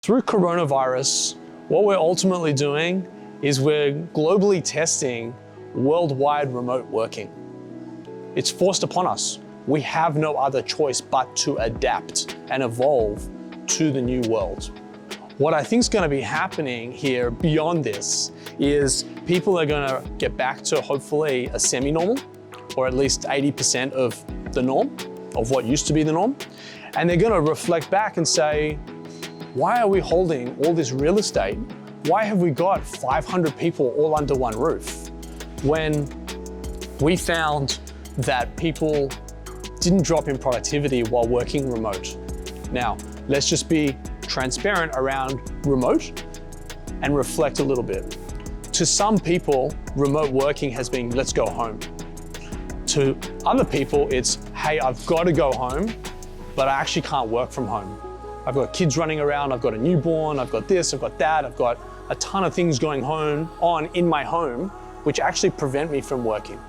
Through coronavirus, what we're ultimately doing is we're globally testing worldwide remote working. It's forced upon us. We have no other choice but to adapt and evolve to the new world. What I think is going to be happening here beyond this is people are going to get back to hopefully a semi-normal, or at least 80% of the norm, of what used to be the norm. And they're going to reflect back and say, why are we holding all this real estate? Why have we got 500 people all under one roof? When we found that people didn't drop in productivity while working remote. Now, let's just be transparent around remote and reflect a little bit. To some people, remote working has been, let's go home. To other people, it's, hey, I've got to go home, but I actually can't work from home. I've got kids running around, I've got a newborn, I've got this, I've got that, I've got a ton of things going on in my home, which actually prevent me from working.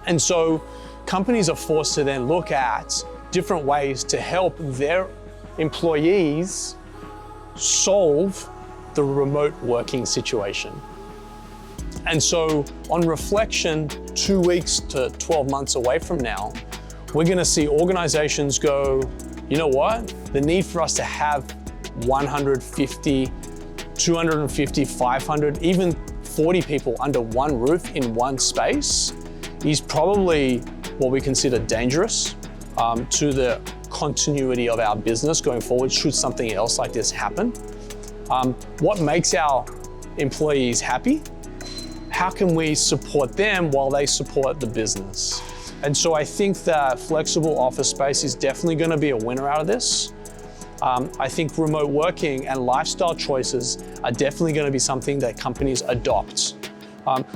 And so companies are forced to then look at different ways to help their employees solve the remote working situation. And so on reflection, 2 weeks to 12 months away from now, we're gonna see organizations go, you know what? The need for us to have 150, 250, 500, even 40 people under one roof in one space is probably what we consider dangerous to the continuity of our business going forward should something else like this happen. What makes our employees happy? How can we support them while they support the business? And so I think that flexible office space is definitely going to be a winner out of this. I think remote working and lifestyle choices are definitely going to be something that companies adopt.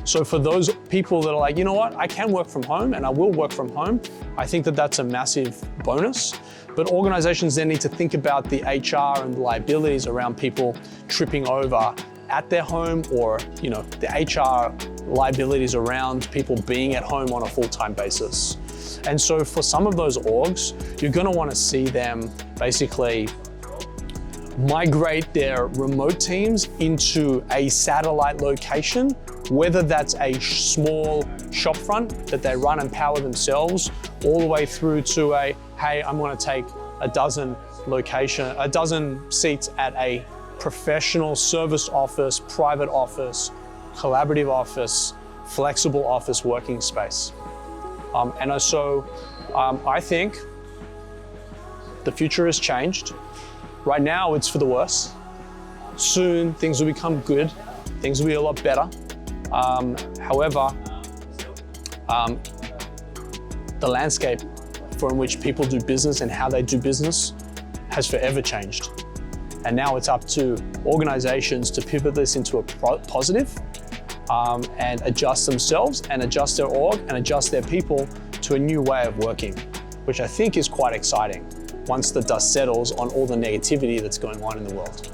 So for those people that are like, you know what, I can work from home and I will work from home, I think that that's a massive bonus. But organizations then need to think about the HR and the liabilities around people tripping over at their home, or the HR liabilities around people being at home on a full-time basis. And so for some of those orgs, you're going to want to see them basically migrate their remote teams into a satellite location, whether that's a small shop front that they run and power themselves, all the way through to a, hey, I'm going to take a dozen seats at a professional service office, private office, collaborative office, flexible office working space. I think the future has changed. Right now, it's for the worse. Soon, things will become good. Things will be a lot better. However, the landscape in which people do business and how they do business has forever changed. And now it's up to organizations to pivot this into a positive and adjust themselves and adjust their org and adjust their people to a new way of working, which I think is quite exciting once the dust settles on all the negativity that's going on in the world.